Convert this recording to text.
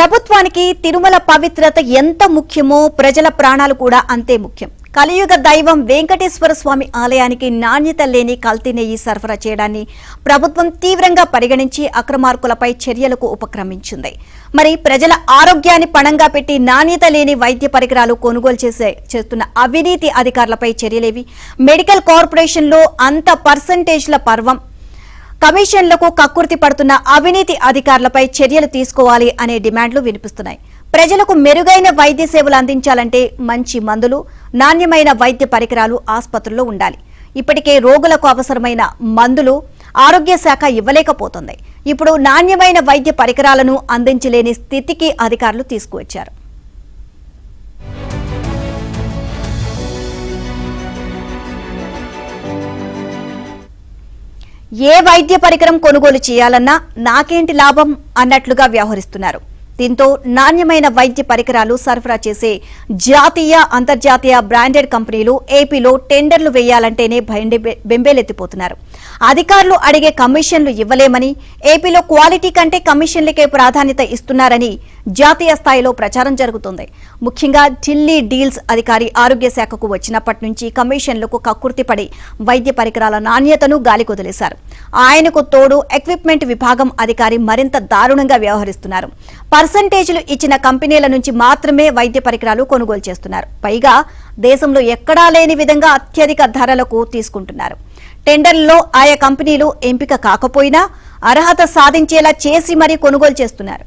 ప్రభుత్వానికి తిరుమల పవిత్రత ఎంత ముఖ్యమో ప్రజల ప్రాణాలు కూడా అంతే ముఖ్యం. కలియుగ దైవం వెంకటేశ్వర స్వామి ఆలయానికి నాణ్యత లేని కల్తీ నెయ్యి సరఫరా చేయడాన్ని ప్రభుత్వం తీవ్రంగా పరిగణించి అక్రమార్కులపై చర్యలకు ఉపక్రమించింది. మరి ప్రజల ఆరోగ్యాన్ని పణంగా పెట్టి నాణ్యత లేని వైద్య పరికరాలు కొనుగోలు చేస్తున్న అవినీతి అధికారులపై చర్యలేవి? మెడికల్ కార్పొరేషన్లో అంత పర్సంటేజ్ల పర్వం, కమిషన్లకు కక్కుర్తి పడుతున్న అవినీతి అధికారులపై చర్యలు తీసుకోవాలి అనే డిమాండ్లు వినిపిస్తున్నాయి. ప్రజలకు మెరుగైన వైద్య సేవలు అందించాలంటే మంచి మందులు, నాణ్యమైన వైద్య పరికరాలు ఆసుపత్రుల్లో ఉండాలి. ఇప్పటికే రోగులకు అవసరమైన మందులు ఆరోగ్య శాఖ ఇవ్వలేకపోతుంది. ఇప్పుడు నాణ్యమైన వైద్య పరికరాలను అందించలేని స్థితికి అధికారులు తీసుకువచ్చారు. ఏ వైద్య పరికరం కొనుగోలు చేయాలన్నా నాకేంటి లాభం అన్నట్లుగా వ్యవహరిస్తున్నారు. దీంతో నాణ్యమైన వైద్య పరికరాలు సరఫరా చేసే జాతీయ, అంతర్జాతీయ బ్రాండెడ్ కంపెనీలు ఏపీలో టెండర్లు వేయాలంటేనే బెంబేలెత్తిపోతున్నారు. అధికారులు అడిగే కమిషన్లు ఇవ్వలేమని, ఏపీలో క్వాలిటీ కంటే కమిషన్లకే ప్రాధాన్యత ఇస్తున్నారని జాతీయ స్థాయిలో ప్రచారం జరుగుతుంది. ముఖ్యంగా ఢిల్లీ డీల్స్ అధికారి ఆరోగ్య శాఖకు వచ్చినప్పటి నుంచి కమిషన్లకు కక్కుర్తిపడి వైద్య పరికరాల నాణ్యతను గాలికొదిలేశారు. ఆయనకు తోడు ఎక్విప్మెంట్ విభాగం అధికారి మరింత దారుణంగా వ్యవహరిస్తున్నారు. పర్సంటేజీలు ఇచ్చిన కంపెనీల నుంచి మాత్రమే వైద్య పరికరాలు కొనుగోలు చేస్తున్నారు. పైగా దేశంలో ఎక్కడా లేని విధంగా అత్యధిక ధరలకు తీసుకుంటున్నారు. టెండర్లలో ఆయా కంపెనీలు ఎంపిక కాకపోయినా అర్హత సాధించేలా చేసి మరీ కొనుగోలు చేస్తున్నారు.